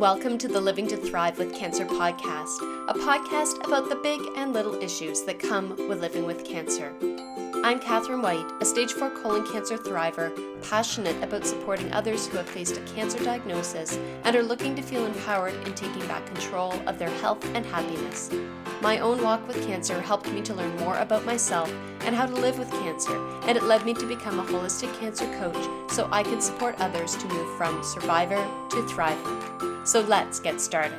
Welcome to the Living to Thrive with Cancer podcast, a podcast about the big and little issues that come with living with cancer. I'm Catherine White, a stage 4 colon cancer thriver, passionate about supporting others who have faced a cancer diagnosis and are looking to feel empowered in taking back control of their health and happiness. My own walk with cancer helped me to learn more about myself and how to live with cancer, and it led me to become a holistic cancer coach so I could support others to move from survivor to thriver. So let's get started.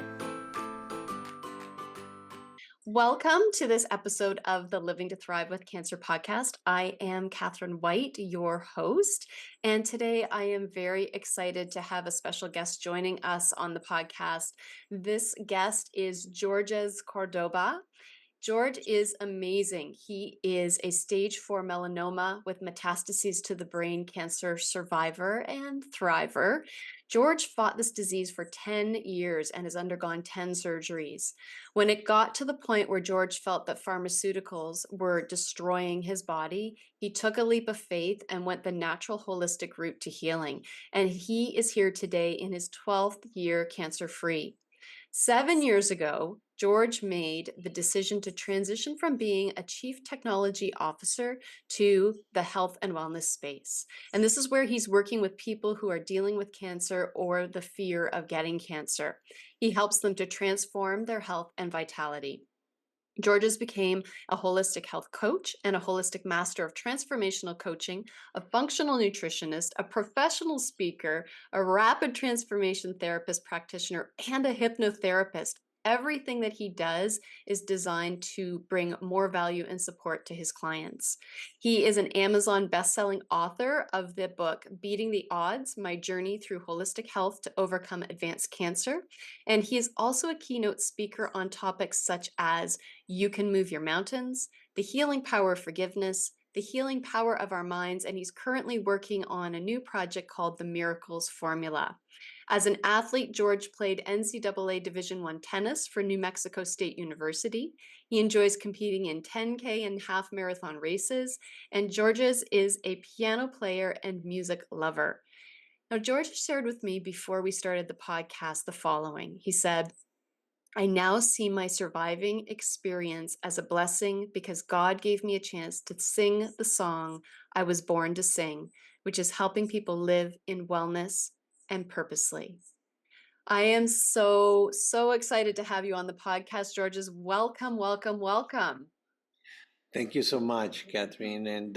Welcome to this episode of the Living to Thrive with Cancer podcast. I am Catherine White, your host, and today I am very excited to have a special guest joining us on the podcast. This guest is Georges Cordoba. George is amazing. He is a stage 4 melanoma with metastases to the brain cancer survivor and thriver. George fought this disease for 10 years and has undergone 10 surgeries. When it got to the point where George felt that pharmaceuticals were destroying his body, he took a leap of faith and went the natural holistic route to healing. And he is here today in his 12th year cancer-free. 7 years ago, George made the decision to transition from being a chief technology officer to the health and wellness space. And this is where he's working with people who are dealing with cancer or the fear of getting cancer. He helps them to transform their health and vitality. Georges became a holistic health coach and a holistic master of transformational coaching, a functional nutritionist, a professional speaker, a rapid transformation therapist practitioner, and a hypnotherapist. Everything that he does is designed to bring more value and support to his clients. He is an Amazon best-selling author of the book, Beating the Odds, My Journey Through Holistic Health to Overcome Advanced Cancer. And he is also a keynote speaker on topics such as You Can Move Your Mountains, the healing power of forgiveness, the healing power of our minds, and he's currently working on a new project called the Miracles Formula. As an athlete, George played NCAA Division I tennis for New Mexico State University. He enjoys competing in 10K and half marathon races, and Georges is a piano player and music lover. Now, George shared with me before we started the podcast the following. He said, I now see my surviving experience as a blessing because God gave me a chance to sing the song I was born to sing, which is helping people live in wellness and purposely. I am so excited to have you on the podcast, Georges. Welcome, welcome, welcome. Thank you so much, Catherine. And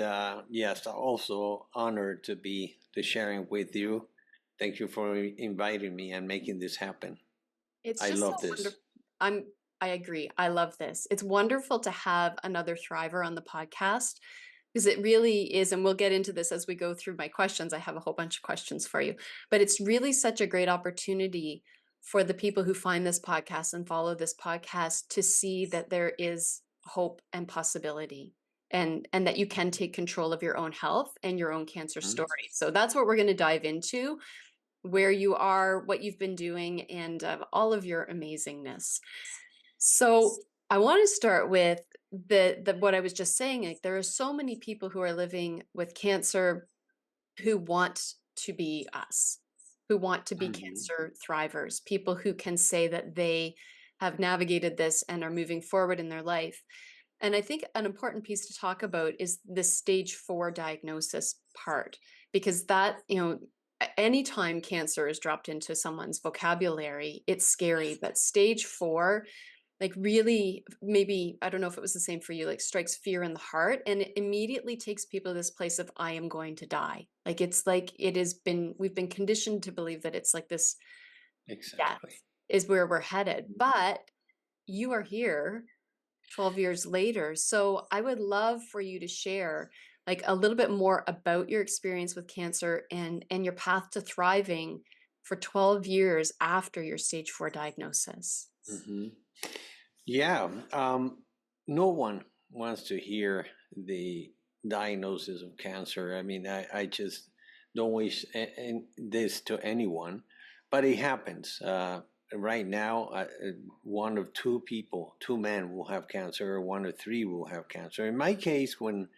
yes, also honored to be sharing with you. Thank you for inviting me and making this happen. I love this. Wonderful. I agree. I love this. It's wonderful to have another thriver on the podcast because it really is, and we'll get into this as we go through my questions. I have a whole bunch of questions for you, but it's really such a great opportunity for the people who find this podcast and follow this podcast to see that there is hope and possibility and that you can take control of your own health and your own cancer story. So that's what we're going to dive into, where you are, what you've been doing, and all of your amazingness. So I want to start with the what I was just saying. Like, there are so many people who are living with cancer who want to be us, who want to be cancer thrivers, people who can say that they have navigated this and are moving forward in their life. And I think an important piece to talk about is the stage 4 diagnosis part, because that, anytime cancer is dropped into someone's vocabulary, it's scary. But stage 4, like, really, maybe, I don't know if it was the same for you, like, strikes fear in the heart, and it immediately takes people to this place of, I am going to die. Like, it's like we've been conditioned to believe that it's like this death is where we're headed. But you are here 12 years later. So I would love for you to share like a little bit more about your experience with cancer and your path to thriving for 12 years after your stage 4 diagnosis. Yeah, no one wants to hear the diagnosis of cancer. I mean, I just don't wish this to anyone, but it happens. Right now, one of two men will have cancer, or one of three will have cancer. In my case, when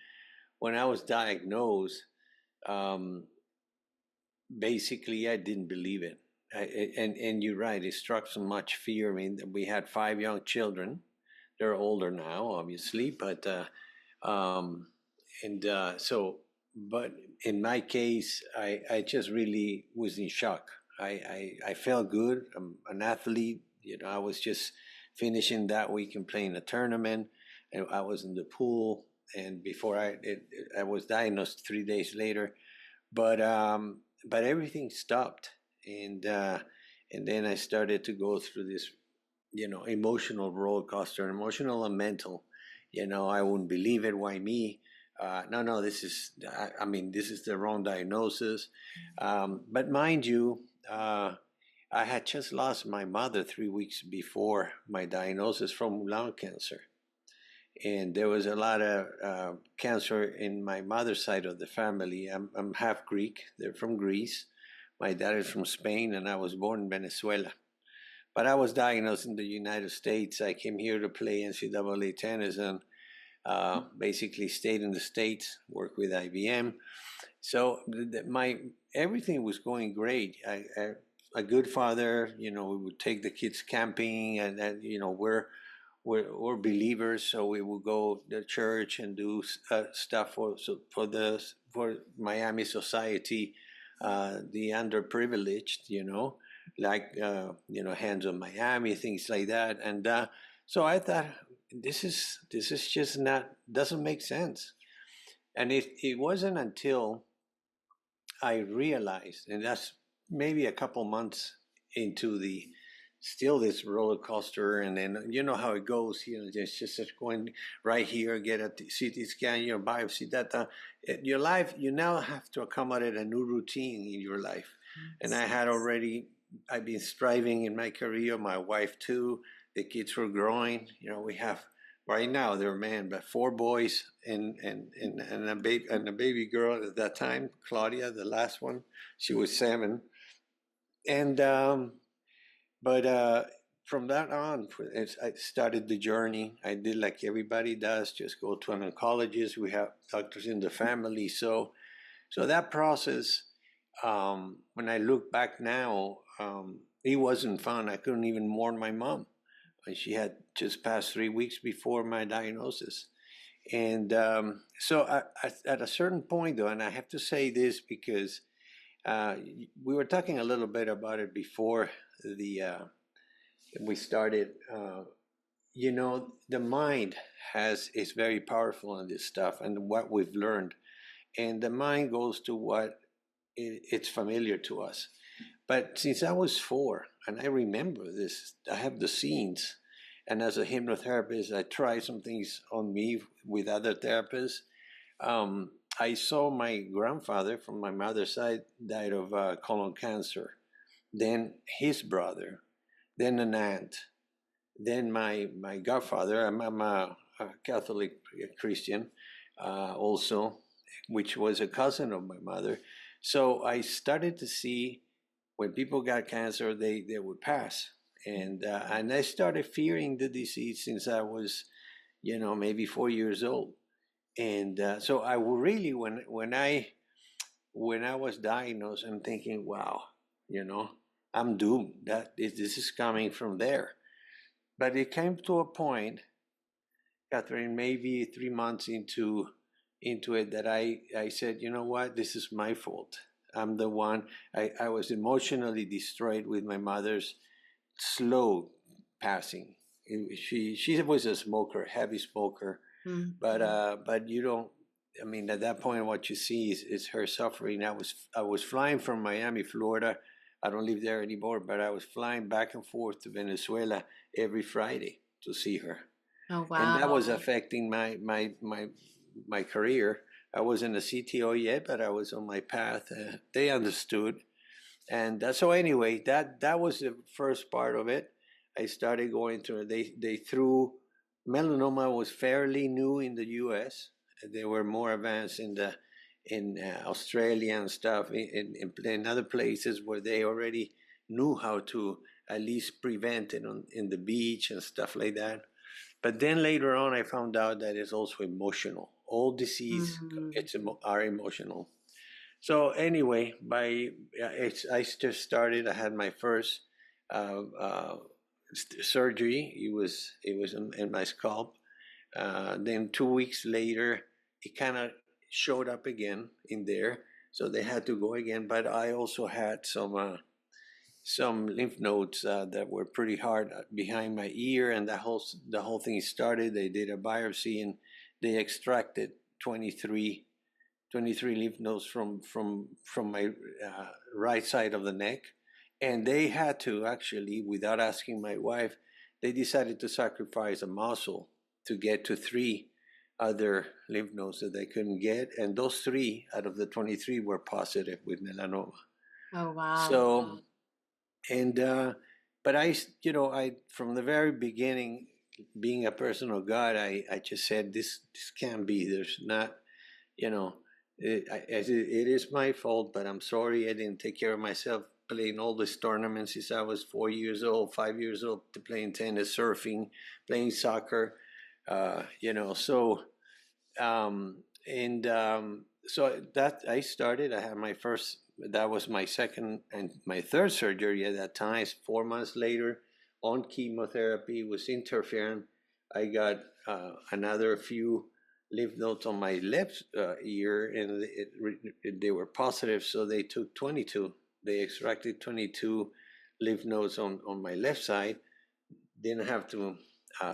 I was diagnosed, basically I didn't believe it. and you're right. It struck so much fear. I mean, we had 5 young children. They're older now, obviously, but um, and so. But in my case, I just really was in shock. I felt good. I'm an athlete. I was just finishing that week and playing a tournament, and I was in the pool. And before I was diagnosed 3 days later. But everything stopped, and then I started to go through this, emotional roller coaster, emotional and mental. I wouldn't believe it. Why me? No, no, this is. I mean, this is the wrong diagnosis. But mind you, I had just lost my mother 3 weeks before my diagnosis from lung cancer, and there was a lot of cancer in my mother's side of the family. I'm half Greek. They're from Greece. My dad is from Spain, and I was born in Venezuela. But I was diagnosed in the United States. I came here to play NCAA tennis and basically stayed in the States, worked with IBM. So my everything was going great. A good father, we would take the kids camping, and we're believers, so we would go to church and do stuff for Miami society, the underprivileged, like Hands on Miami, things like that. And so I thought this is just not doesn't make sense. And it wasn't until I realized, and that's maybe a couple months into the still this roller coaster, and then you know how it goes. It's just going right here, get a CT scan, biopsy, that your life. You now have to accommodate a new routine in your life, and I've been striving in my career. My wife too. The kids were growing. We have right now they're men, but 4 boys and a baby girl at that time, Claudia, the last one. She was 7, and but from that on, I started the journey. I did like everybody does, just go to an oncologist. We have doctors in the family, so that process. When I look back now, it wasn't fun. I couldn't even mourn my mom. She had just passed 3 weeks before my diagnosis. And so at a certain point, though, and I have to say this because uh, we were talking a little bit about it before the we started. The mind is very powerful in this stuff, and what we've learned, and the mind goes to what it's familiar to us. But since I was 4, and I remember this, I have the scenes. And as a hypnotherapist, I tried some things on me with other therapists. I saw my grandfather from my mother's side died of colon cancer, then his brother, then an aunt, then my godfather. I'm a Catholic Christian also, which was a cousin of my mother. So I started to see when people got cancer, they would pass, and I started fearing the disease since I was, maybe 4 years old, and so I really when I was diagnosed, I'm thinking, wow, you know, I'm doomed. This is coming from there. But it came to a point, Catherine, maybe 3 months into it, that I said, you know what, this is my fault. I'm the one. I was emotionally destroyed with my mother's slow passing. She was a smoker, heavy smoker, Mm. but you don't. I mean, at that point, what you see is her suffering. I was flying from Miami, Florida. I don't live there anymore, but I was flying back and forth to Venezuela every Friday to see her, Oh, and that was wow. affecting my career. I wasn't a CTO yet, but I was on my path. They understood, and so anyway, that was the first part of it. I started going through. They threw melanoma was fairly new in the U.S. They were more advanced in Australia and stuff, in other places where they already knew how to at least prevent it in the beach and stuff like that. But then later on, I found out that it's also emotional. All disease Mm. are emotional. So anyway, I just started. I had my first uh, uh, surgery. It was in my scalp. Then 2 weeks later, it kind of showed up again in there, so they had to go again. But I also had some lymph nodes that were pretty hard behind my ear, and the whole thing started. They did a biopsy and they extracted 23 23 lymph nodes from my right side of the neck, and they had to actually, without asking my wife, they decided to sacrifice a muscle to get to three other lymph nodes that they couldn't get, and those three out of the 23 were positive with melanoma. Oh, wow. So, and but I from the very beginning, being a person of God, I just said this can't be. There's not, you know, it is my fault, but I'm sorry I didn't take care of myself. Playing all these tournaments since I was 4 years old, 5 years old, to playing tennis, surfing, playing soccer, So and so that I started. I had my first. That was my second and my third surgery at that time. 4 months later, on chemotherapy with interferon, I got another few lymph nodes on my left ear, and they were positive. So they took 22. They extracted 22 lymph nodes on my left side. Didn't have to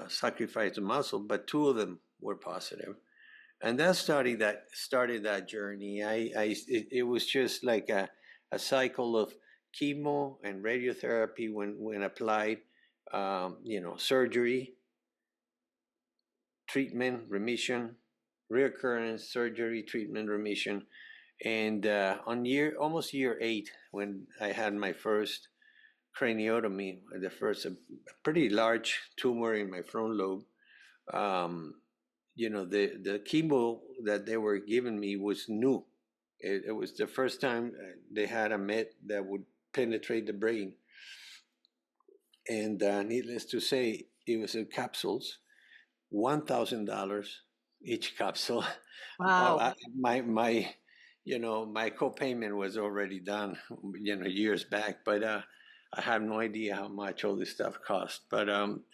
sacrifice the muscle, but two of them were positive, and that started that journey. It was just like a cycle of chemo and radiotherapy when applied, surgery, treatment, remission, reoccurrence, surgery, treatment, remission, and on almost year 8, when I had my first craniotomy, the first a pretty large tumor in my front lobe. Um, the chemo that they were giving me was new. It was the first time they had a med that would penetrate the brain, and needless to say, it was in capsules, $1,000 each capsule. Wow. My copayment was already done, years back, but I have no idea how much all this stuff cost. But um,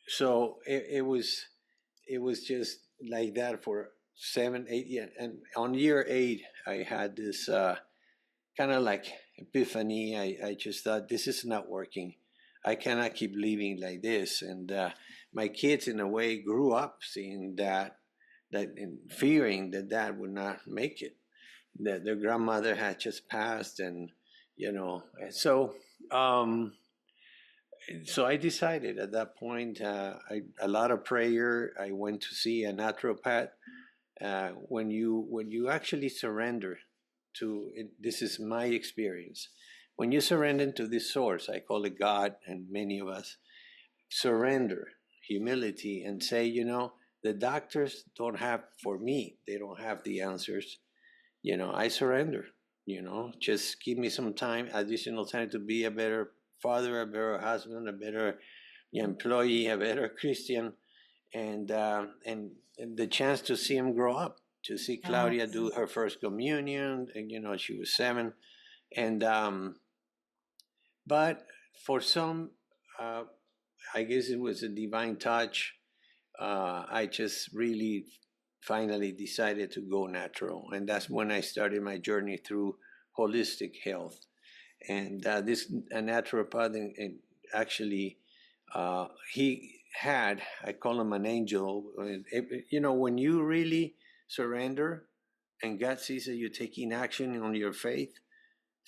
so it was just like that for 7 8 years, and on year 8 I had this kind of like epiphany. I just thought, this is not working. I cannot keep living like this. And my kids in a way grew up seeing that and fearing that dad would not make it, that their grandmother had just passed, and um so I decided at that point, a lot of prayer. I went to see a naturopath. When you actually surrender to it, this is my experience. When you surrender to this source, I call it God, and many of us surrender, humility, and say, the doctors don't have, for me, they don't have the answers. I surrender. Just give me some time, additional time, to be a better father, a better husband, a better employee, a better Christian, and the chance to see him grow up, to see Claudia Yes. do her first communion, and she was 7, and but for some, uh, I guess it was a divine touch. I just really finally decided to go natural, and that's when I started my journey through holistic health. And this a naturopath, and actually, he had, I call him an angel. When you really surrender and God sees that you're taking action on your faith,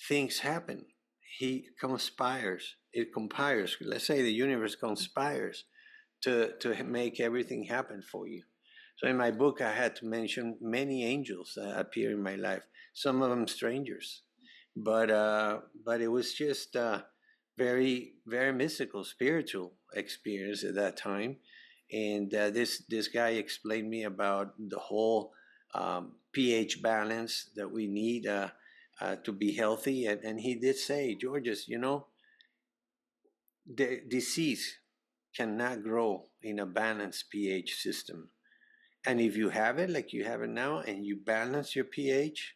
things happen. He conspires. It conspires. Let's say the universe conspires to make everything happen for you. So in my book, I had to mention many angels that appear in my life. Some of them strangers, but it was just a very very mystical, spiritual experience at that time. And this guy explained me about the whole pH balance that we need to be healthy, and he did say, Georges, the disease cannot grow in a balanced pH system. And if you have it like you have it now and you balance your pH,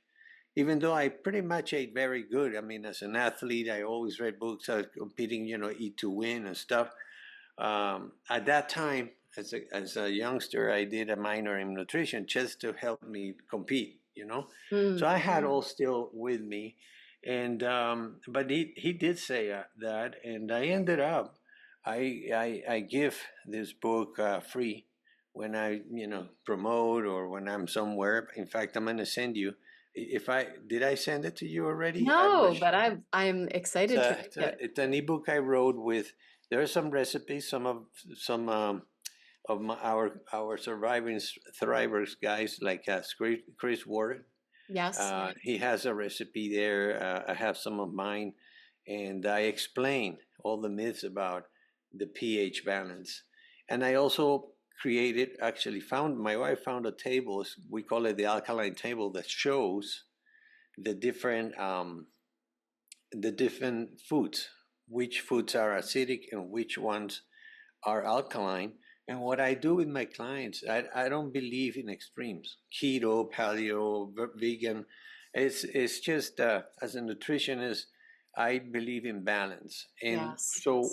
even though I pretty much ate very good. I mean, as an athlete, I always read books. I was competing, Eat to Win and stuff. At that time, as a youngster, I did a minor in nutrition just to help me compete. So I Mm. had all still with me, and but he did say that, and I ended up, I give this book free when I promote or when I'm somewhere. In fact, I'm gonna send you. If I did I send it to you already? I'm not No, sure. but I'm It's excited to a read it's, a, it. it's an ebook I wrote with. There are some recipes, some of our surviving thrivers guys like Chris Ward. Yes. He has a recipe there. I have some of mine, and I explain all the myths about the pH balance. And I also actually found, my wife found a table, we call it the alkaline table, that shows the different foods, which foods are acidic and which ones are alkaline. And what I do with my clients, I don't believe in extremes. Keto, paleo, vegan. It's just as a nutritionist, I believe in balance. And Yes. so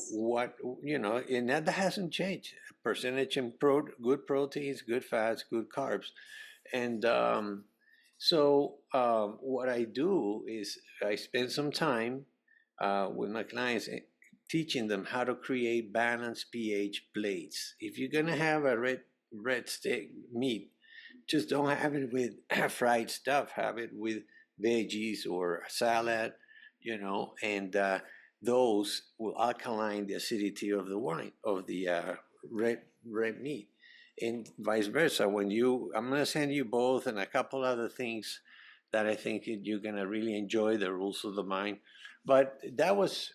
and that hasn't changed. Percentage in good proteins, good fats, good carbs. And what I do is I spend some time with my clients teaching them how to create balanced pH plates. If you're gonna have a red steak meat, just don't have it with fried stuff. Have it with veggies or salad, and those will alkaline the acidity of the wine of the red meat, and vice versa. I'm gonna send you both and a couple other things that I think you're gonna really enjoy. The rules of the mind, but that was,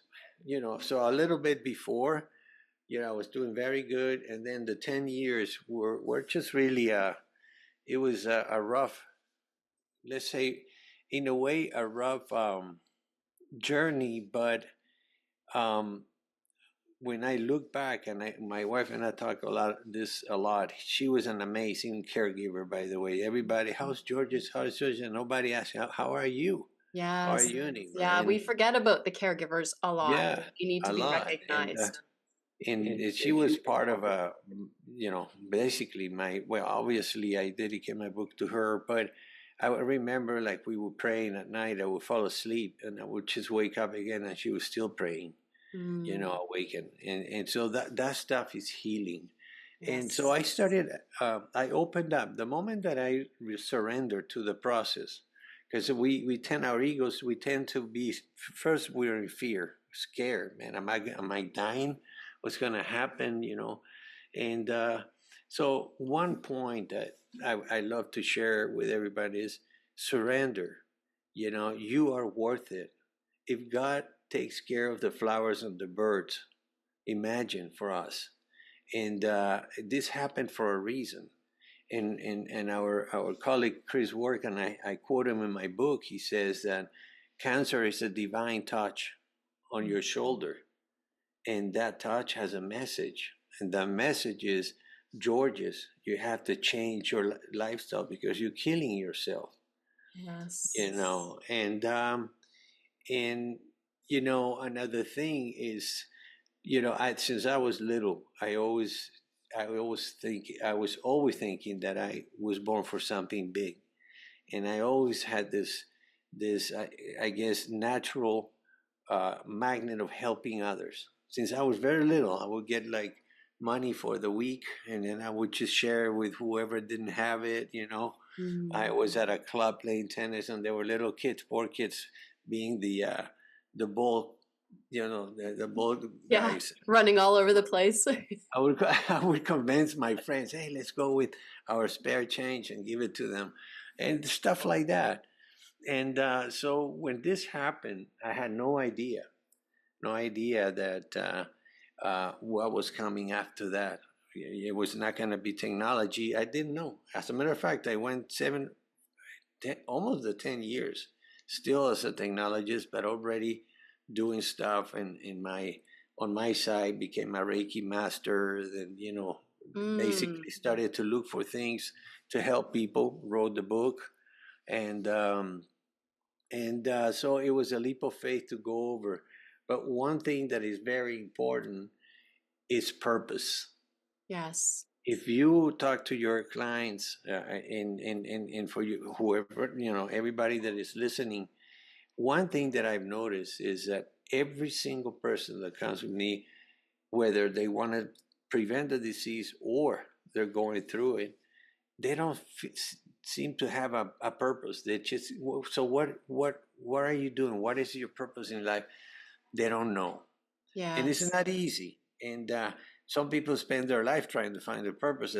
so a little bit before, I was doing very good, and then the 10 years were just really it was a rough, let's say, in a way, a rough journey. But um, when I look back, and my wife and I talk a lot. She was an amazing caregiver, by the way. Everybody, how's George's? How's George? And nobody asked, how are you? How are Yes. you, Nima? Yeah, we And forget about the caregivers a lot. yeah, We need to a be lot. recognized. And she was part of basically obviously I dedicate my book to her, but I would remember, like, we were praying at night. I would fall asleep and I would just wake up again, and she was still praying, Mm. awaken. And so that stuff is healing. And so Yes. I started, I opened up the moment that I surrendered to the process, because we tend, our egos, we tend to be, first we're in fear, scared, man. Am I dying? What's going to happen? And so one point that I love to share with everybody is surrender. You are worth it. If God takes care of the flowers and the birds, imagine for us. And this happened for a reason. And our colleague Chris Work, and I quote him in my book, he says that cancer is a divine touch on your shoulder, and that touch has a message, and that message is, Georges, you have to change your lifestyle because you're killing yourself. Yes. And another thing is, since I was little, I was always thinking that I was born for something big, and I always had this I guess natural magnet of helping others. Since I was very little, I would get like money for the week, and then I would just share with whoever didn't have it. I Mm. was at a club playing tennis, and there were little kids, poor kids, being the ball, the ball Yeah, guys. running all over the place. I would convince my friends, hey, let's go with our spare change and give it to them, and stuff like that. And so when this happened, I had no idea that what was coming after that. It was not going to be technology. I didn't know. As a matter of fact, I went almost the 10 years, still as a technologist, but already doing stuff. And on my side, became a Reiki master. Then Mm. basically started to look for things to help people, wrote the book, and so it was a leap of faith to go over. But one thing that is very important is purpose. Yes. If you talk to your clients, and for you, whoever, everybody that is listening, one thing that I've noticed is that every single person that comes with me, whether they want to prevent the disease or they're going through it, they don't seem to have a purpose. They just, so what are you doing? What is your purpose in life? They don't know, and it's Yes. not easy. And some people spend their life trying to find their purpose.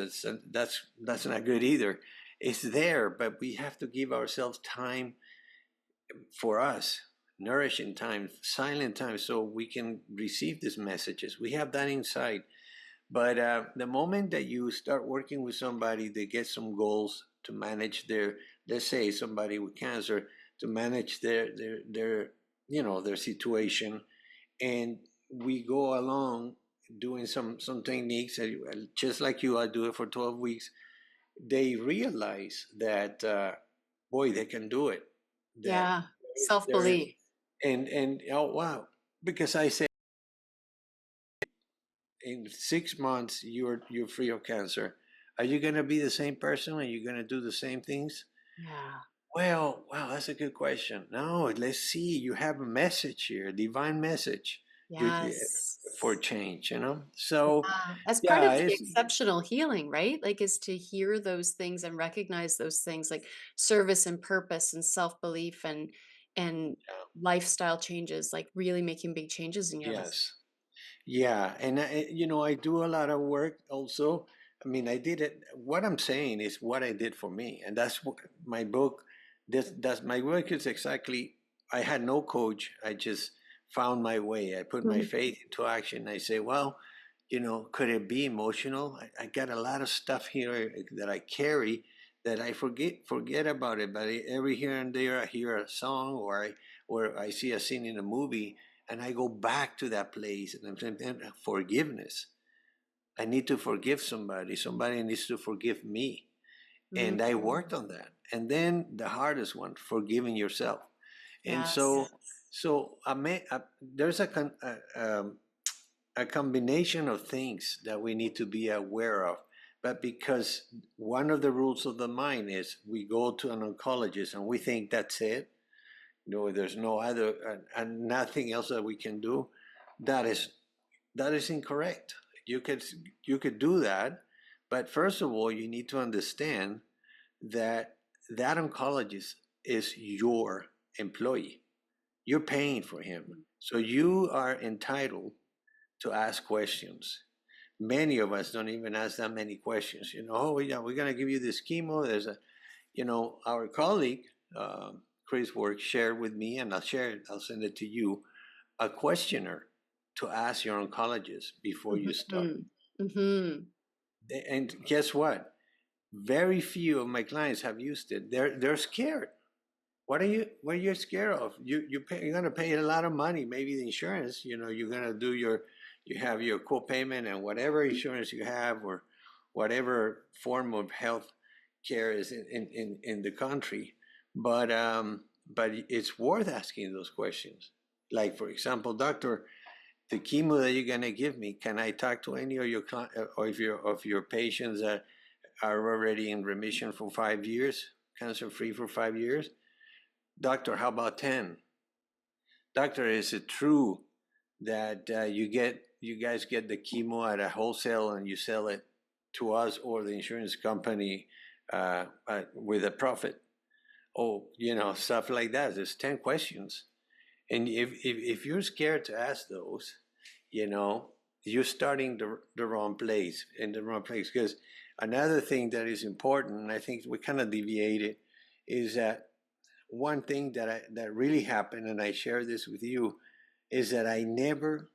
That's not good either. It's there, but we have to give ourselves time for us, nourishing time, silent time, so we can receive these messages. We have that inside. But the moment that you start working with somebody, they get some goals to manage their, let's say somebody with cancer, to manage their situation, and we go along doing some techniques, just like you, I do it for 12 weeks. They realize that, boy, they can do it. That Yeah. they're in, Self-belief. and oh wow, because I say in 6 months you're free of cancer. Are you going to be the same person? Are you going to do the same things? Yeah. Well, wow, that's a good question. No, let's see. You have a message here, a divine message, Yes. for change. So As part yeah, of the it's exceptional healing, right? Like, is to hear those things and recognize those things like service and purpose and self-belief and lifestyle changes, like really making big changes in your life. yes. Yeah, and I do a lot of work also. I mean, I did it. What I'm saying is what I did for me, and that's what my book. That's my work is exactly. I had no coach. I just found my way. I put my Mhm. faith into action. I say, well, could it be emotional? I got a lot of stuff here that I carry that I forget about it. But every here and there, I hear a song or I see a scene in a movie, and I go back to that place, and I'm saying, forgiveness. I need to forgive somebody. Somebody needs to forgive me. And I Mhm. worked on that. And then the hardest one, forgiving yourself. And so, Yes. there's a combination of things that we need to be aware of. But because one of the rules of the mind is we go to an oncologist and we think that's it, there's no other and nothing else that we can do. That is that is incorrect. You could you could do that, but first of all, you need to understand that that oncologist is your employee. You're paying for him, so you are entitled to ask questions. Many of us don't even ask that many questions. Oh yeah, we're gonna give you this chemo. There's a our colleague, Chris Work, shared with me, and I'll send it to you, a questionnaire to ask your oncologist before you start. Mhm. Mhm. And guess what? Very few of my clients have used it. They're scared. What are you scared of? You're gonna pay a lot of money, maybe the insurance. You're gonna do you have your co-payment and whatever insurance you have, or whatever form of health care is in the country. But it's worth asking those questions. Like, for example, doctor, the chemo that you're gonna give me, can I talk to any of your or if your patients that are already in remission for 5 years, cancer free for 5 years? Doctor, how about 10? Doctor, is it true that you guys get the chemo at a wholesale and you sell it to us or the insurance company with a profit? Oh, stuff like that. There's 10 questions. And if you're scared to ask those, you know, you're starting the wrong place, in the wrong place. Because another thing that is important, and I think we kind of deviated, is that one thing that really happened, and I share this with you, is that I never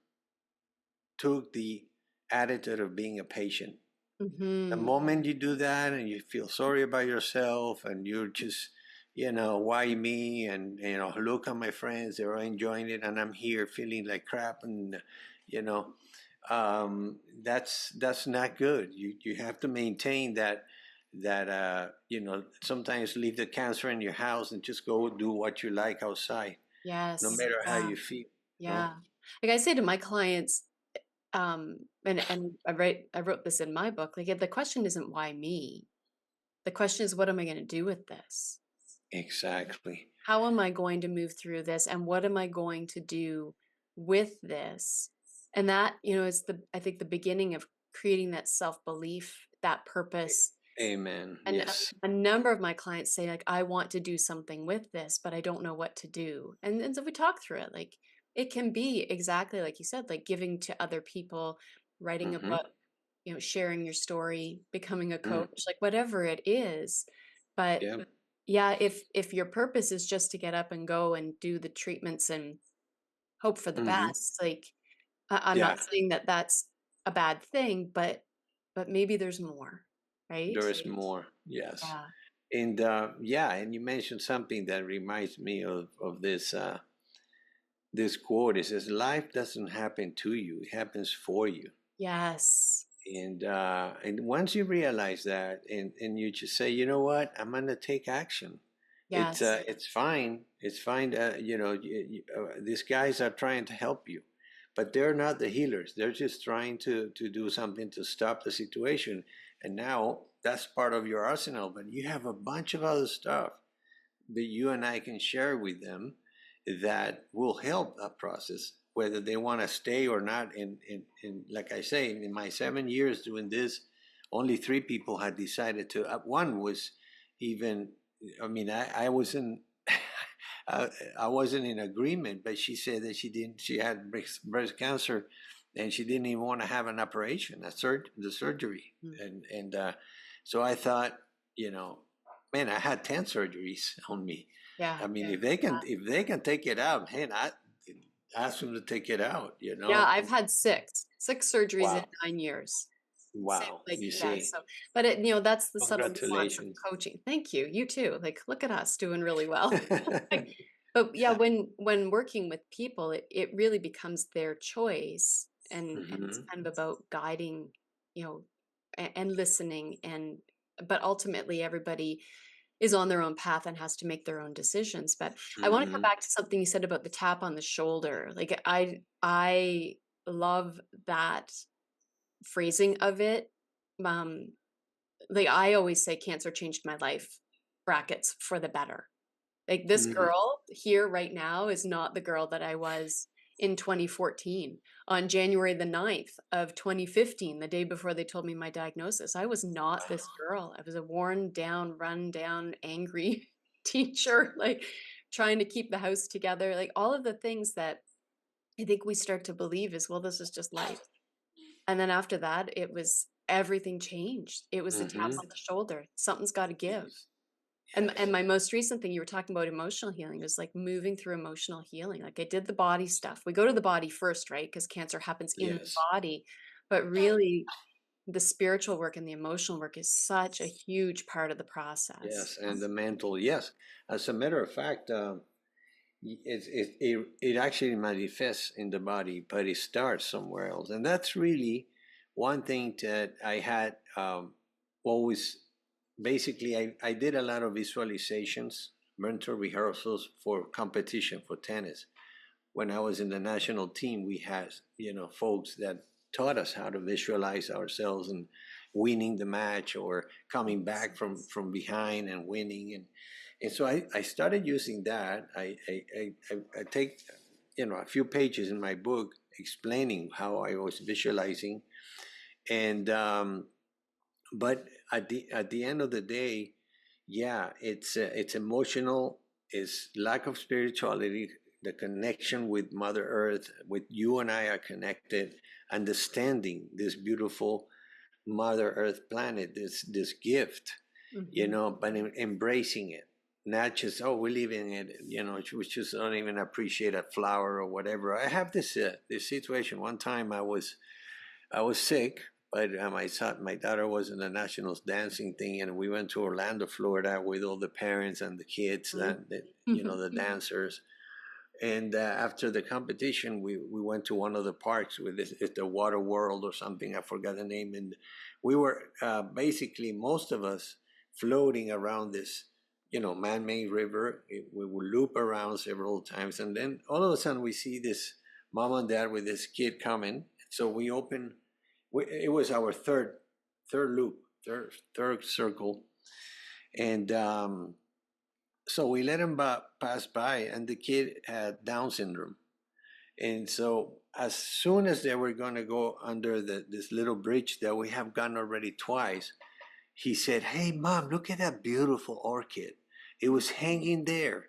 took the attitude of being a patient. The Mhm. moment you do that and you feel sorry about yourself and you're just, why me? And, look at my friends, they're all enjoying it and I'm here feeling like crap. And, you know, that's not good. You have to maintain that sometimes leave the cancer in your house and just go do what you like outside, no Yes. matter how Yeah. you feel. No. Yeah. Like I say to my clients, and I wrote this in my book, like the question isn't why me. The question is, what am I going to do with this? Exactly. How am I going to move through this? And what am I going to do with this? And that, is I think the beginning of creating that self-belief, that purpose. Amen. And Yes. a number of my clients say, like, I want to do something with this, but I don't know what to do. And so we talk through it. Like, it can be exactly like you said, like giving to other people, writing a Mm-hmm. book, sharing your story, becoming a Mm. coach, like whatever it is. But Yeah. yeah, if your purpose is just to get up and go and do the treatments and hope for the Mm-hmm. best, like I'm Yeah. not saying that that's a bad thing, but maybe there's more, right? There is more. Yes. Yeah. And yeah, and you mentioned something that reminds me of this quote. It says, "Life doesn't happen to you; it happens for you." Yes. And once you realize that, and you just say, you know what, I'm gonna take action. Yes. It's fine. It's fine. These guys are trying to help you, but they're not the healers. They're just trying to do something to stop the situation. And now that's part of your arsenal. But you have a bunch of other stuff that you and I can share with them that will help that process, whether they want to stay or not. And like I say, in my 7 years doing this, only 3 people had decided to. One was even, I mean, I wasn't. I wasn't in agreement, but she said that she didn't. She had breast cancer, and she didn't even want to have an operation, the surgery. Mm. And so I thought, you know, man, I had 10 surgeries on me. Yeah. I mean, if they can take it out, man, I ask them to take it out. You Yeah, know. I've had six surgeries in Wow, 9 years. Same, wow. like, You yeah. see, So, but that's the subtle nuance of congratulations. coaching. Thank you. You too. Like, look at us doing really well. But yeah, when working with people, it really becomes their choice, and it's Hmm. kind of about guiding, and listening, but ultimately everybody is on their own path and has to make their own decisions. But I want to come Hmm. back to something you said about the tap on the shoulder. Like I love that phrasing of it. Um, like I always say, cancer changed my life, brackets, for the better. Like this Hmm. girl here right now is not the girl that I was in 2014. On January the 9th of 2015, the day before they told me my diagnosis, I was not this girl. I was a worn down, run down, angry teacher, like trying to keep the house together, like all of the things that I think we start to believe is, well, this is just life. And then after that, it was everything changed. It was the tap Hmm. on the shoulder. Something's got to give. Yes. And Yes. my most recent thing, you were talking about emotional healing, was like moving through emotional healing. Like I did the body stuff. We go to the body first, right? Because cancer happens in the Yes. body. But really, the spiritual work and the emotional work is such a huge part of the process. Yes. And the mental. Yes. As a matter of fact, it actually manifests in the body, but it starts somewhere else, and that's really one thing that I had always. Basically, I did a lot of visualizations, mental rehearsals for competition for tennis. When I was in the national team, we had folks that taught us how to visualize ourselves and winning the match or coming back from behind and winning and so I started using that. I take a few pages in my book explaining how I was visualizing and but at the end of the day, yeah, it's emotional, it's lack of spirituality, the connection with Mother Earth, with you and I are connected, understanding this beautiful Mother Earth planet, this gift, Hmm. but embracing it, not just oh we're leaving it, we just don't even appreciate a flower or whatever. I have this situation. One time I was sick, but my daughter was in the nationals dancing thing, and we went to Orlando, Florida, with all the parents and the kids, Hmm. the dancers. And after the competition, we went to one of the parks with this, it's the Water World or something. I forgot the name. And we were basically, most of us, floating around this, man-made river. We would loop around several times, and then all of a sudden we see this mom and dad with this kid coming. So we open. It was our third loop, third circle, and so we let him pass by, and the kid had Down syndrome. And so as soon as they were going to go under this little bridge that we have gone already twice, he said, "Hey, Mom, look at that beautiful orchid. It was hanging there.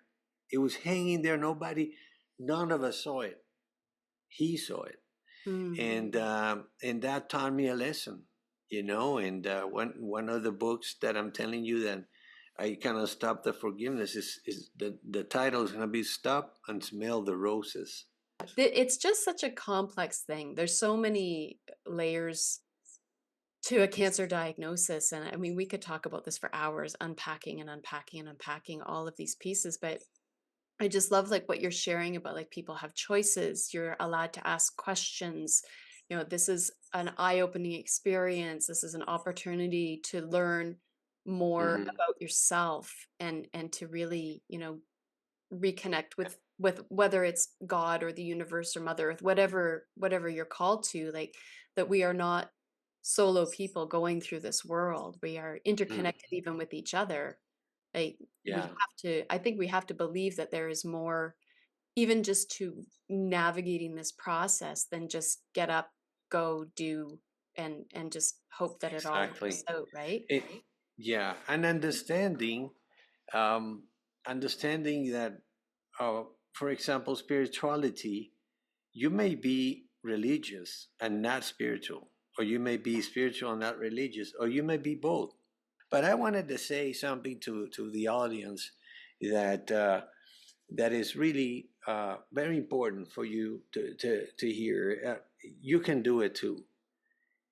It was hanging there. None of us saw it. He saw it." Mm. And that taught me a lesson, And one of the books that I'm telling you that I kind of stopped the forgiveness is the title is going to be "Stop and Smell the Roses." It's just such a complex thing. There's so many layers to a cancer diagnosis. And I mean, we could talk about this for hours, unpacking and unpacking and unpacking all of these pieces. But I just love like what you're sharing about like people have choices. You're allowed to ask questions. This is an eye-opening experience. This is an opportunity to learn more Hmm. about yourself and to really, reconnect with whether it's God or the universe or Mother Earth, whatever you're called to, like that we are not solo people going through this world. We are interconnected even with each other. Like Yeah, I think we have to believe that there is more even just to navigating this process than just get up, go, do, and just hope that it all works exactly. out, right? It, yeah, and um, understanding that, for example, spirituality, you may be religious and not spiritual, or you may be spiritual and not religious, or you may be both. But I wanted to say something to the audience that that is really very important for you to hear. You can do it too.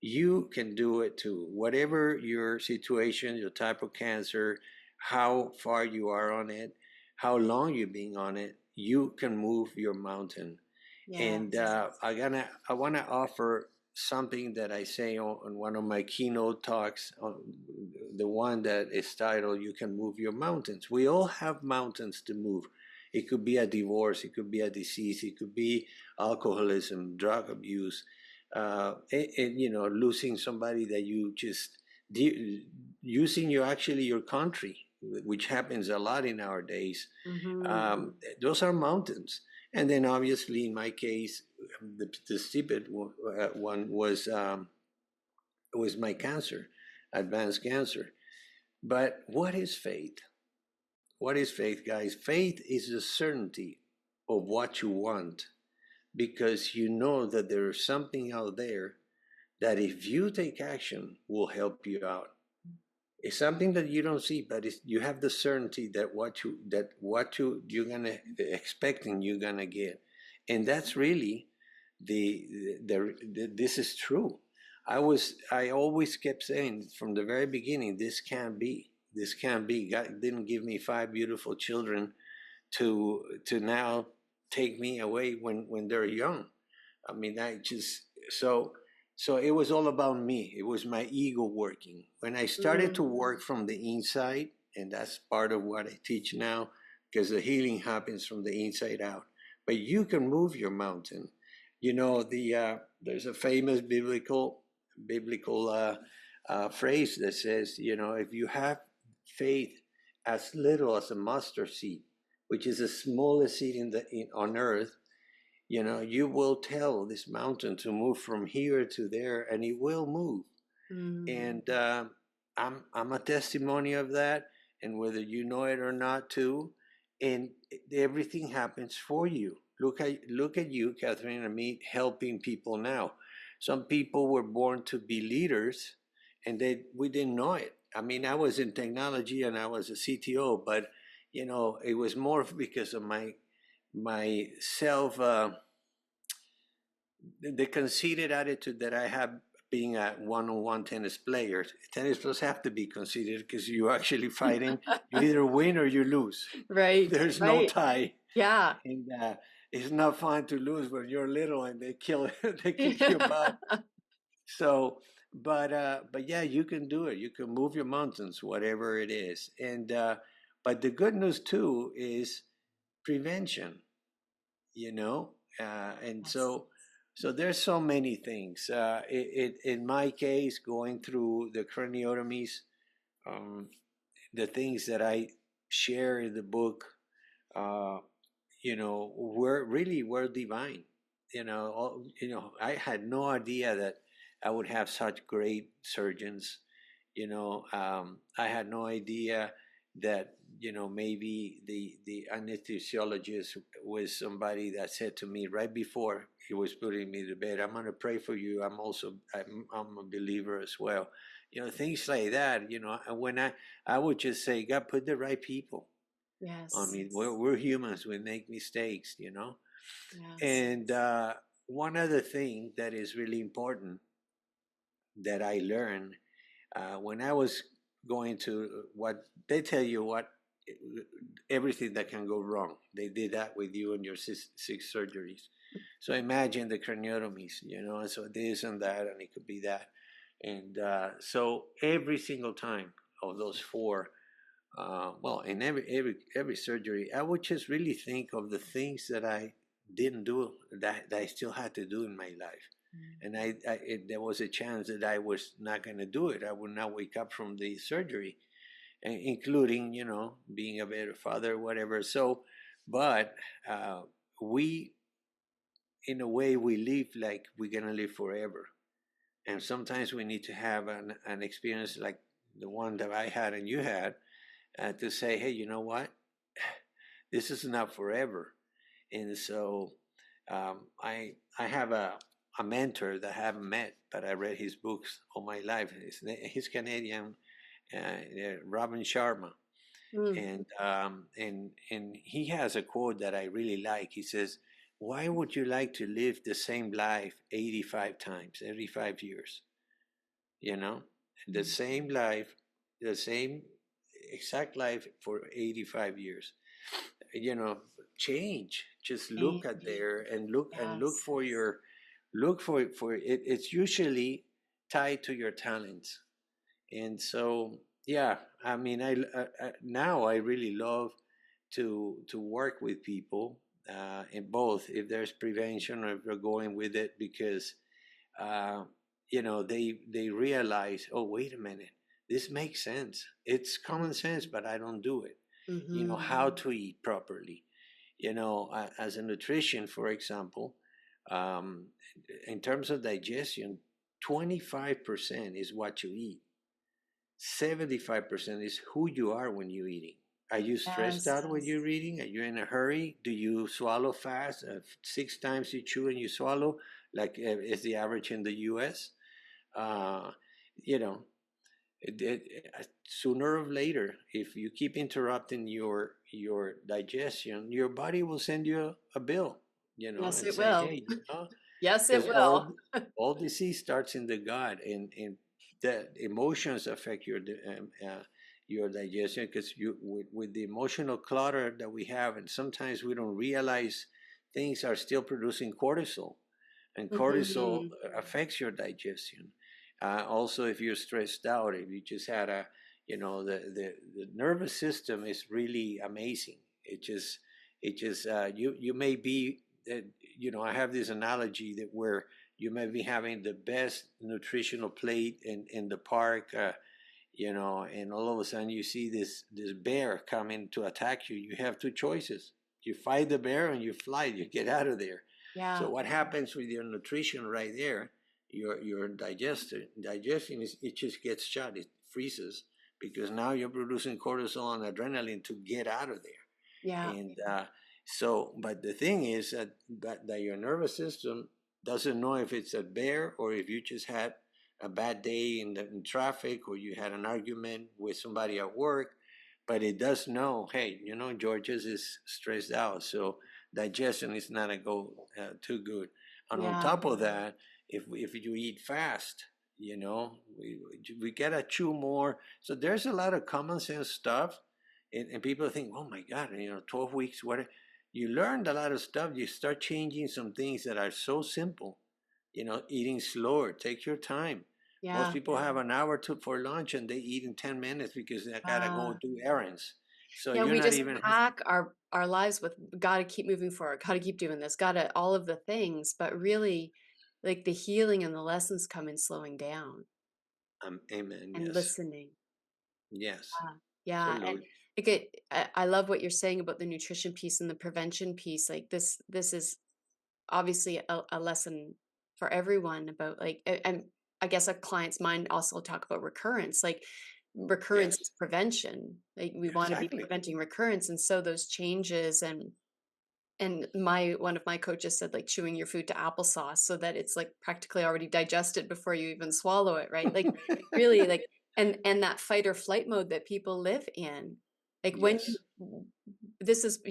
You can do it too. Whatever your situation, your type of cancer, how far you are on it, how long you've been on it, you can move your mountain. And Yes. I want to offer something that I say on one of my keynote talks, the one that is titled "You Can Move Your Mountains." We all have mountains to move. It could be a divorce, it could be a disease, it could be alcoholism, drug abuse, losing somebody that you just using your country, which happens a lot in our days. Hmm. Those are mountains. And then obviously in my case, the stupid one was my cancer, advanced cancer. But what is faith? What is faith, guys? Faith is the certainty of what you want, because you know that there is something out there that if you take action will help you out. It's something that you don't see, but you have the certainty that you're gonna expecting you're gonna get, and that's really this is true. I always kept saying from the very beginning, this can't be. This can't be. God didn't give me five beautiful children to now take me away when they're young. I mean, I just so it was all about me. It was my ego working. When I started to work from the inside, and that's part of what I teach now, because the healing happens from the inside out. But you can move your mountain. There's a famous biblical phrase that says, if you have faith as little as a mustard seed, which is the smallest seed on earth, you will tell this mountain to move from here to there, and it will move. Mm. And I'm a testimony of that, and whether you know it or not, too. And everything happens for you. Look at you, Catherine, and me helping people now. Some people were born to be leaders, and we didn't know it. I mean, I was in technology and I was a CTO, but it was more because of my self the conceited attitude that I have being a one-on-one tennis player. Tennis players have to be conceited because you're actually fighting. You either win or you lose. Right, There's no right. tie. Yeah. And it's not fun to lose when you're little and they kill they kick your butt. So, but yeah, you can do it. You can move your mountains, whatever it is. And but the good news too is prevention. You know, and Yes. so there's so many things. In my case, going through the craniotomies, um, the things that I share in the book, uh, were divine. I had no idea that I would have such great surgeons. I had no idea that maybe the anesthesiologist was somebody that said to me right before he was putting me to bed, "I'm going to pray for you. I'm a believer as well." Things like that. And when I would just say, God, put the right people. I Yes. mean, we're humans. We make mistakes. Yes. And one other thing that is really important that I learned when I was going to what they tell you what everything that can go wrong. They did that with you and your six surgeries. So imagine the craniotomies, and so this and that, and it could be that. And so every single time of those four, well, in every surgery, I would just really think of the things that I didn't do that I still had to do in my life, and there was a chance that I was not going to do it. I would not wake up from the surgery, including being a better father, whatever. So, but we, in a way, we live like we're gonna live forever, and sometimes we need to have an experience like the one that I had and you had to say, hey, you know what? This is not forever. And so I have a mentor that I haven't met, but I read his books all my life. He's Canadian, Robin Sharma, Mm. and he has a quote that I really like. He says, "Why would you like to live the same life 85 times, every 5 years? You know, the Mm. same life, the same exact life for 85 years. You know, change. Just look at Change. there and look Yes. for for it. It's usually tied to your talents, and so yeah. I mean, now I really love to work with people in both if there's prevention or if we're going with it because uh, they realize, oh, wait a minute, this makes sense. It's common sense, but I don't do it. How Mm-hmm. to eat properly. As a nutrition, for example, um, in terms of digestion, 25% is what you eat. 75% is who you are when you're eating. Are you stressed Yes. out when you're eating? Are you in a hurry? Do you swallow fast? 6 times you chew and you swallow, like is the average in the US? Uh, you know, sooner or later, if you keep interrupting your digestion, your body will send you a bill, Yes, and it say, will. hey, Yes, it because will. all disease starts in the gut, and the emotions affect your digestion because with the emotional clutter that we have, and sometimes we don't realize things are still producing cortisol, and cortisol Mm-hmm. affects your digestion. Also, if you're stressed out, if you just had the nervous system is really amazing. You may be I have this analogy that where you may be having the best nutritional plate in the park, and all of a sudden you see this bear coming to attack you. You have two choices: you fight the bear and you fly, you get out of there. So Yeah. what happens with your nutrition right there? Your digestion is it just gets shut. It freezes because now you're producing cortisol and adrenaline to get out of there. Yeah. And but the thing is that your nervous system doesn't know if it's a bear or if you just had a bad day in traffic or you had an argument with somebody at work, but it does know, hey, Georges is stressed out, so digestion is not a go too good. And on Yeah. top of that, if you eat fast, we gotta chew more. So there's a lot of common sense stuff, and people think, oh my God, 12 weeks, what? you learned a lot of stuff. You start changing some things that are so simple. Eating slower, take your time. Most Yeah. people have an hour for lunch and they eat in 10 minutes because they gotta go Ah. do errands. So Yeah, you're we not just even. pack our lives with gotta keep moving forward, gotta keep doing this, gotta all of the things, but really, like, the healing and the lessons come in slowing down Amen. and Yes. listening. Yes. Yeah, and Absolutely. like I love what you're saying about the nutrition piece and the prevention piece. Like this is obviously a lesson for everyone about like and I guess a client's mind also talk about recurrence. Like recurrence Yes. is prevention. Like we want to be Exactly. preventing recurrence, and so those changes and my one of my coaches said like chewing your food to applesauce so that it's like practically already digested before you even swallow it, right? Like really like and that fight or flight mode that people live in. Like when Yes. this is,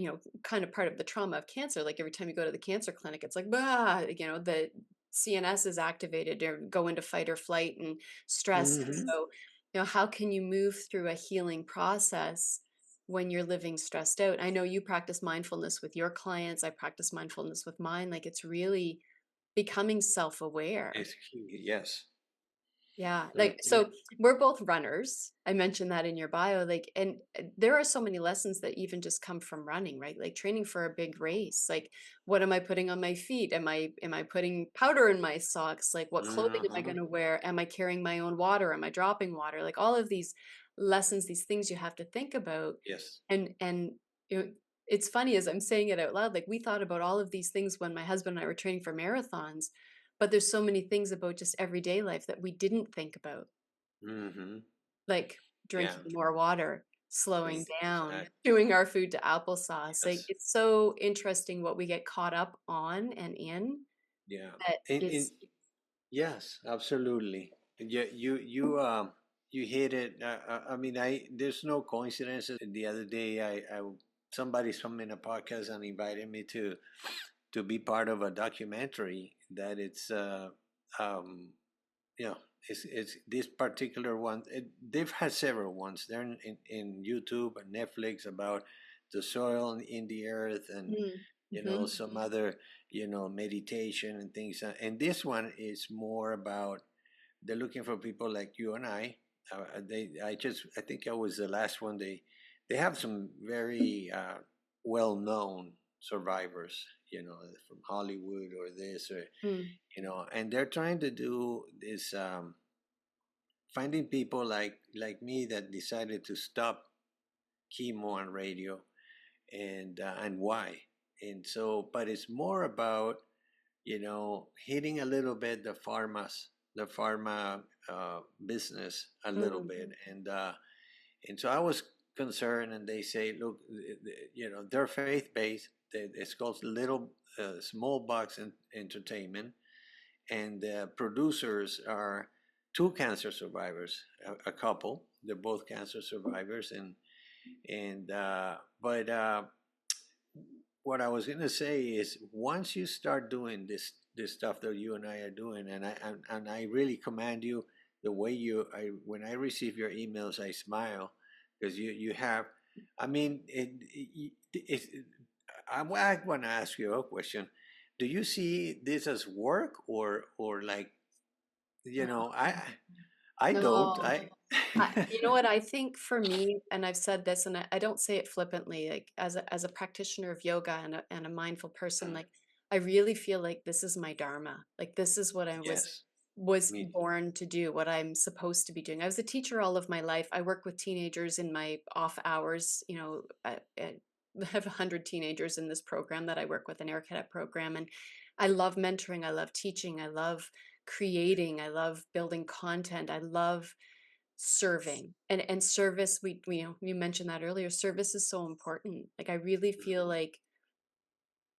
kind of part of the trauma of cancer. Like every time you go to the cancer clinic, it's like, bah, the CNS is activated or go into fight or flight and stress. And Hmm. so, how can you move through a healing process when you're living stressed out? I know you practice mindfulness with your clients. I practice mindfulness with mine. Like it's really becoming self-aware. It's key. Yes. Yeah, like Mhm. so we're both runners. I mentioned that in your bio, like, and there are so many lessons that even just come from running, right? Like training for a big race. Like, what am I putting on my feet? Am I putting powder in my socks? Like, what clothing am I Mhm. going to wear? Am I carrying my own water? Am I dropping water? Like all of these lessons, these things you have to think about. Yes. And you know, it's funny as I'm saying it out loud, like we thought about all of these things when my husband and I were training for marathons, but there's so many things about just everyday life that we didn't think about, Hmm. like Yeah. drinking more water, slowing down, Exactly. chewing our food to applesauce. Like Yes. it's so interesting what we get caught up on and in Yeah. that In it's Yes, absolutely. You hit it. I mean, I there's no coincidences. The other day, I somebody from in a podcast and invited me to be part of a documentary that um you know it's this particular one. They've had several ones. They're in YouTube and Netflix about the soil in the earth and mm-hmm. some other meditation and things, and this one is more about they're looking for people like you and I. I think I was the last one. They have some very well known survivors, from Hollywood or this or Mm, and they're trying to do this, finding people like me that decided to stop chemo and radio, and why. And so, but it's more about hitting a little bit the pharma business a little mm, bit, and so I was concerned, and they say, look, they're faith based. It's called Little Small Box Entertainment, and the producers are two cancer survivors, a couple. They're both cancer survivors, but what I was gonna say is once you start doing this stuff that you and I are doing, and I really commend you the way when I receive your emails I smile because you have, I mean I want to ask you a question. Do you see this as work or like I don't no. I You know what? I think for me, and I've said this, and I don't say it flippantly, like as a practitioner of yoga and a mindful person, like I really feel like this is my dharma. Like this is what I yes, was me born to do, what I'm supposed to be doing. I was a teacher all of my life. I work with teenagers in my off hours. I have 100 teenagers in this program that I work with, an air cadet program, and I love mentoring. I love teaching. I love creating. I love building content. I love serving and service. We you mentioned that earlier. Service is so important. Like I really feel Mhm. like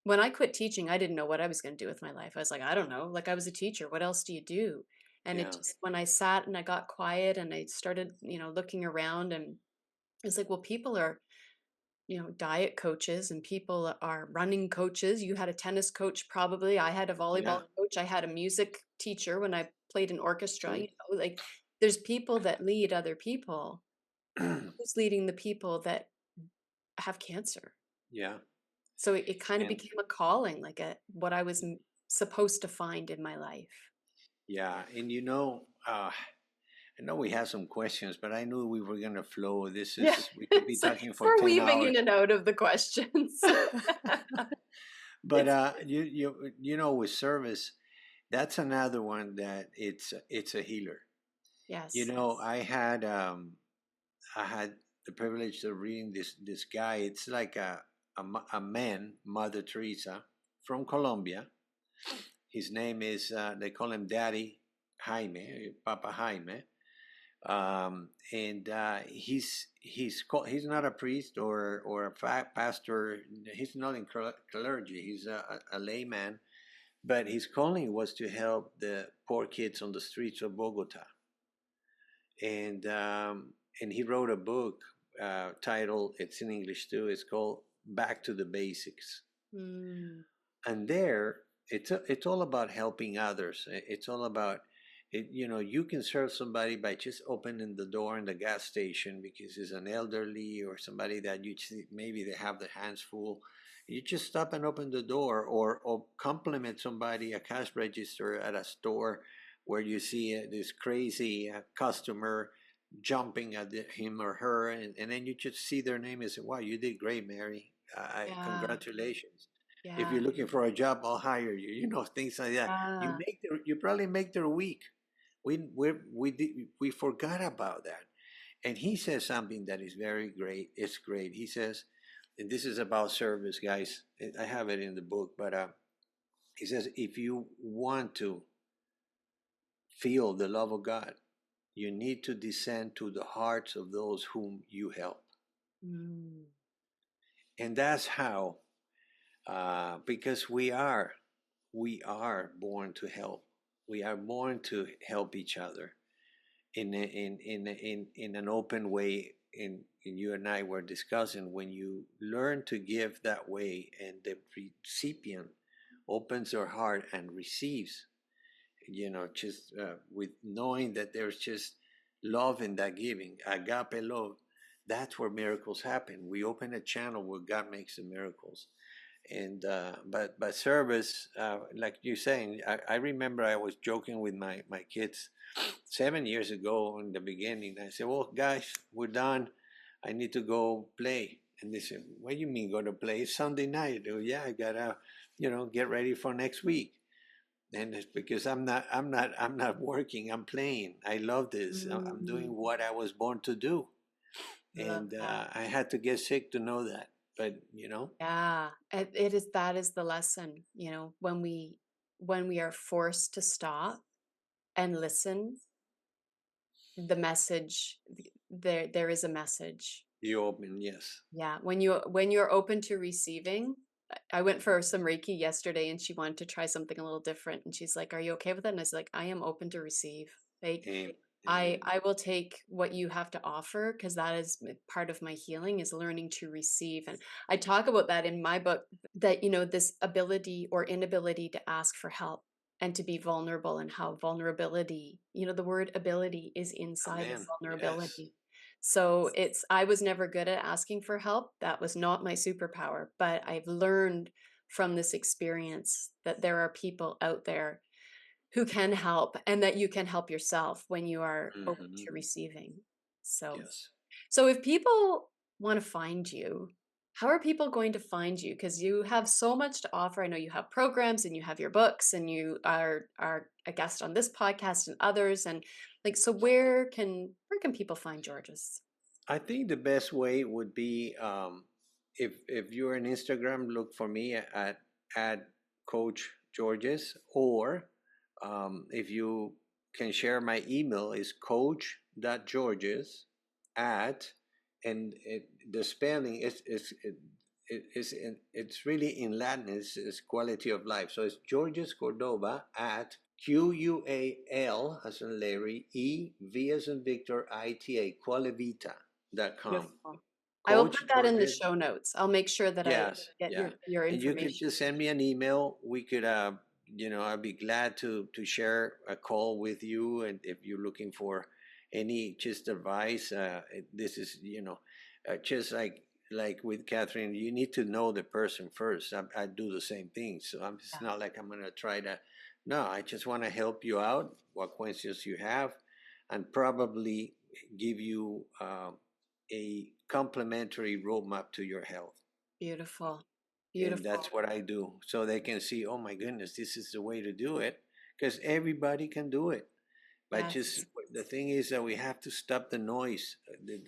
when I quit teaching, I didn't know what I was going to do with my life. I was like, I don't know. Like I was a teacher. What else do you do? And it Yeah, just when I sat and I got quiet and I started, looking around, and it's like, well, people are, diet coaches and people are running coaches. You had a tennis coach probably. I had a volleyball yeah, coach. I had a music teacher when I played in orchestra, true. like there's people that lead other people. Who's leading the people that have cancer? Yeah. So it kind of And became a calling, like what I was supposed to find in my life. yeah, and I know we have some questions, but I knew we were gonna flow. Yeah. We could be So talking for we're 10 weaving in hours. and out of the questions. But It's with service, that's another one that it's a healer. yes. I had the privilege of reading this guy. It's like a man, Mother Teresa, from Colombia. His name is they call him Daddy Jaime, Papa Jaime, and he's not a priest or a pastor. He's not in clergy. He's a layman, but his calling was to help the poor kids on the streets of Bogota, and he wrote a book titled, it's in English too. It's called Back to the Basics, Mm, and there it's all about helping others. It's all about it. You can serve somebody by just opening the door in the gas station because it's an elderly or somebody that you see, maybe they have their hands full. You just stop and open the door, or compliment somebody, a cash register at a store, where you see this crazy customer jumping at him or her, and then you just see their name and say, "Wow, you did great, Mary. yeah. Congratulations. If Yeah. you're looking for a job, I'll hire you." Things like that. Yeah. You probably make their week. We forgot about that. And he says something that is very great. It's great. He says, and this is about service, guys. I have it in the book, but he says, if you want to feel the love of God, you need to descend to the hearts of those whom you help. Mm, And that's how, because we are born to help. We are born to help each other in an open way. In you and I were discussing, when you learn to give that way, and the recipient opens their heart and receives, just with knowing that there's just love in that giving, agape love. That's where miracles happen. We open a channel where God makes the miracles. And but service, like you're saying, I remember I was joking with my kids 7 years ago in the beginning. I said, "Well, guys, we're done. I need to go play." And they said, "What do you mean go to play? It's Sunday night." I go, "Yeah, I gotta, get ready for next week." And it's because I'm not working. I'm playing. I love this. I'm doing mm, what I was born to do, love and that. I had to get sick to know that. But Yeah, it is that is the lesson, when we are forced to stop and listen, the message there is a message. you open, yes. Yeah, when you're open to receiving, I went for some Reiki yesterday and she wanted to try something a little different and she's like, "Are you okay with it?" And I was like, "I am open to receive." Like Amen. I Amen. I will take what you have to offer because that is part of my healing is learning to receive. And I talk about that in my book that this ability or inability to ask for help and to be vulnerable and how vulnerability, the word ability is inside of Amen. Yes. vulnerability. So I was never good at asking for help. That was not my superpower, but I've learned from this experience that there are people out there who can help and that you can help yourself when you are open Hmm. to receiving. So, Yes. so if people want to find you, how are people going to find you? Because you have so much to offer. I know you have programs and you have your books and you are a guest on this podcast and others. And like, so where can people find Georges? I think the best way would be, if you're on Instagram, look for me at Coach Georges, or if you can share my email is coach.georges at, and the spelling it's really in Latin. It's quality of life. So it's Georges Cordoba at QUAL as in Larry, EV as in Victor, ITA, qualivita.com. Beautiful. I will Coach put that in the Georges, show notes. I'll make sure that I yes, get yeah. your And you could information. just send me an email. We could, I'd be glad to share a call with you. And if you're looking for any just advice, this is, just like like with Catherine, you need to know the person first. I do the same thing. So it's Yeah. not like I'm going to try to, no, I just want to help you out, what questions you have, and probably give you a complementary roadmap to your health. Beautiful. And Beautiful. that's what I do. So they can see, oh my goodness, this is the way to do it, because everybody can do it. But just Yes. the thing is that we have to stop the noise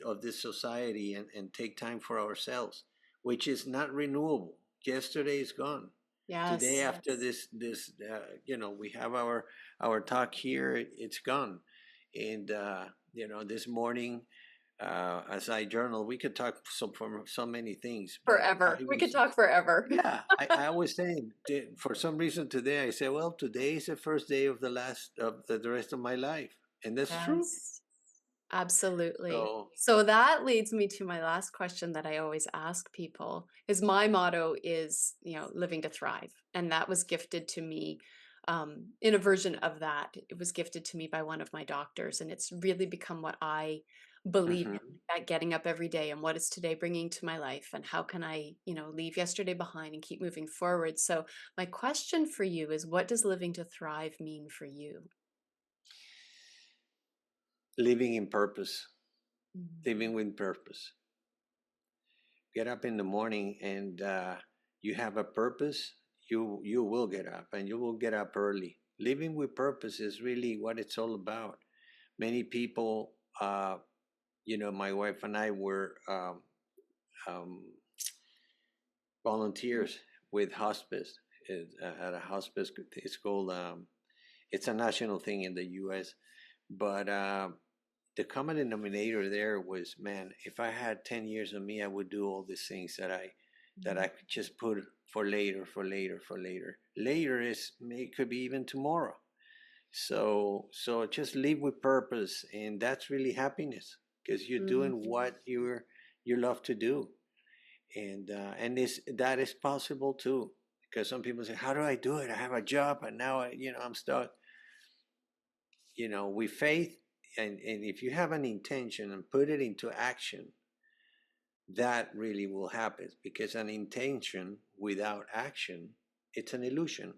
of this society and take time for ourselves, which is not renewable. Yesterday is gone. Today, Yes. after this, we have our talk here. It's gone, and this morning, as I journal, we could talk for so many things. But Forever. I We could was, talk forever. yeah, I was saying for some reason today I said, well, today is the first day of the rest of my life, and that's true. Yes. Absolutely. So, So that leads me to my last question that I always ask people is my motto is, living to thrive. And that was gifted to me in a version of that. It was gifted to me by one of my doctors. And it's really become what I believe in, mhm. that getting up every day and what is today bringing to my life and how can I, leave yesterday behind and keep moving forward. So my question for you is what does living to thrive mean for you? Living in purpose, Mhm. living with purpose. Get up in the morning and you have a purpose. You will get up, and you will get up early. Living with purpose is really what it's all about. Many people, my wife and I were um, volunteers with hospice at a hospice. It's called. It's a national thing in the U.S. But the common denominator there was, man, if I had 10 years of me, I would do all these things that I could just put for later, for later, for later. Later could be even tomorrow. So just live with purpose, and that's really happiness because you're doing Mhm. what you love to do, and that is possible too. Because some people say, "How do I do it? I have a job, and now I'm stuck." With faith, and if you have an intention and put it into action, that really will happen. Because an intention without action, it's an illusion.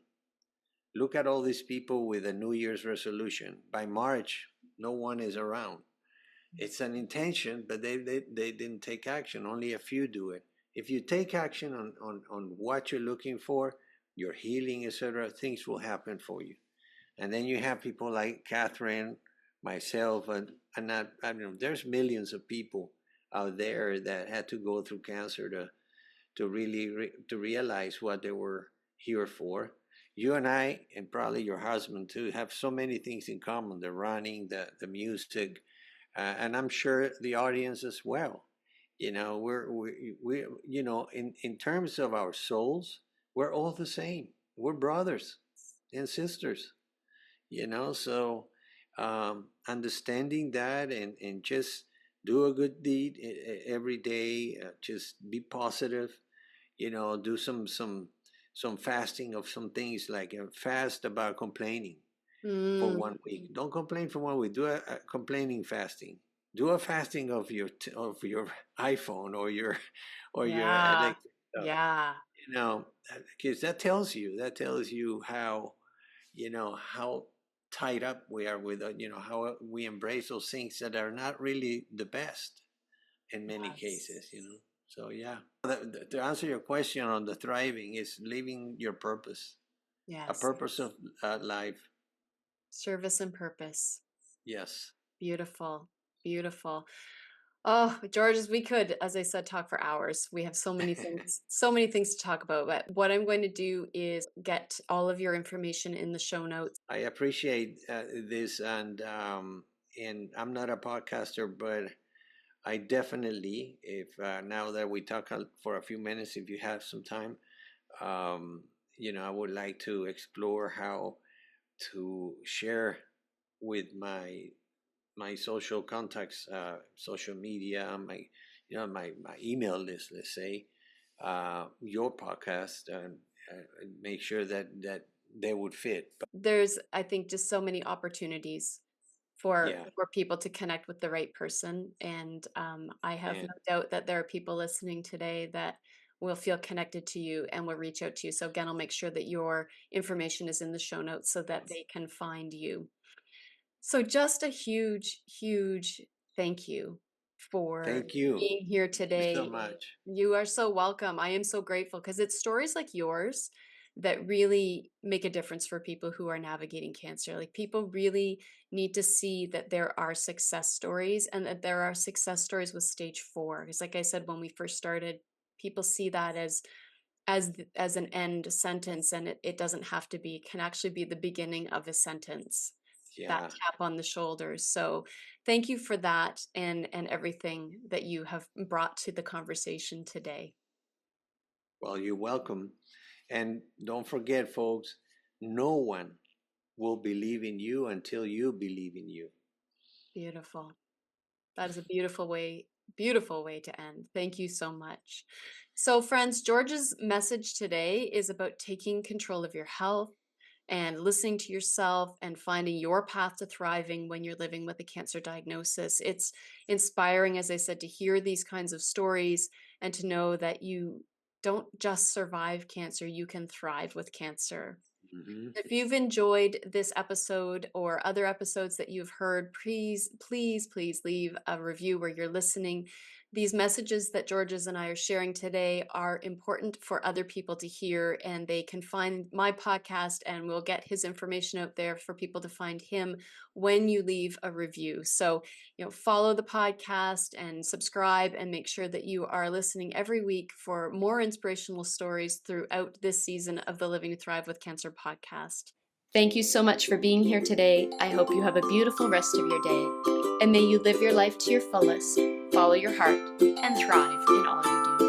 Look at all these people with a New Year's resolution. By March, no one is around. It's an intention, but they didn't take action. Only a few do it. If you take action on what you're looking for, your healing, etc., things will happen for you. And then you have people like Catherine, myself, and not, I mean, there's millions of people out there that had to go through cancer to really to realize what they were here for. You and I, and probably your husband too, have so many things in common: the running, the music, and I'm sure the audience as well. In terms of our souls, we're all the same. We're brothers and sisters. So understanding that, and just do a good deed every day. Just be positive. Do some fasting of some things, like fast about complaining for Mm, 1 week. Don't complain for 1 week. Do a complaining fasting. Do a fasting of your iPhone or your yeah. electric stuff. Yeah. Because that tells you how tied up we are with how we embrace those things that are not really the best in many Yes. cases. So yeah, to answer your question on the thriving is living your purpose, a Yes. purpose of life. Service and purpose. Yes. Beautiful. Beautiful. Oh, Georges, we could, as I said, talk for hours. We have so many things to talk about. But what I'm going to do is get all of your information in the show notes. I appreciate this, and I'm not a podcaster, but I definitely, if now that we talk for a few minutes, if you have some time, I would like to explore how to share with my social contacts, social media, my email list, let's say, your podcast, and make sure that they would fit. There's, I think, just so many opportunities Yeah. for people to connect with the right person. And I have no And doubt that there are people listening today that will feel connected to you and will reach out to you. So again, I'll make sure that your information is in the show notes so that they can find you. So just a huge, huge thank you for thank you. being here Thank you so today. much. You are so welcome. I am so grateful because it's stories like yours that really make a difference for people who are navigating cancer. Like people really need to see that there are success stories and that there are success stories with stage 4. Because like I said, when we first started, people see that as an end sentence, and it doesn't have to be. It can actually be the beginning of a sentence, that Yeah. tap on the shoulders. So thank you for that and everything that you have brought to the conversation today. Well, you're welcome. And don't forget, folks, no one will believe in you until you believe in you. Beautiful. That is a beautiful way to end. Thank you so much. So, friends, George's message today is about taking control of your health and listening to yourself and finding your path to thriving when you're living with a cancer diagnosis. It's inspiring, as I said, to hear these kinds of stories and to know that you don't just survive cancer, you can thrive with cancer. Hmm. If you've enjoyed this episode or other episodes that you've heard, please, please, please leave a review where you're listening. These messages that Georges and I are sharing today are important for other people to hear, and they can find my podcast and we'll get his information out there for people to find him when you leave a review. So, follow the podcast and subscribe and make sure that you are listening every week for more inspirational stories throughout this season of the Living to Thrive with Cancer podcast. Thank you so much for being here today. I hope you have a beautiful rest of your day. And may you live your life to your fullest, follow your heart, and thrive in all you do.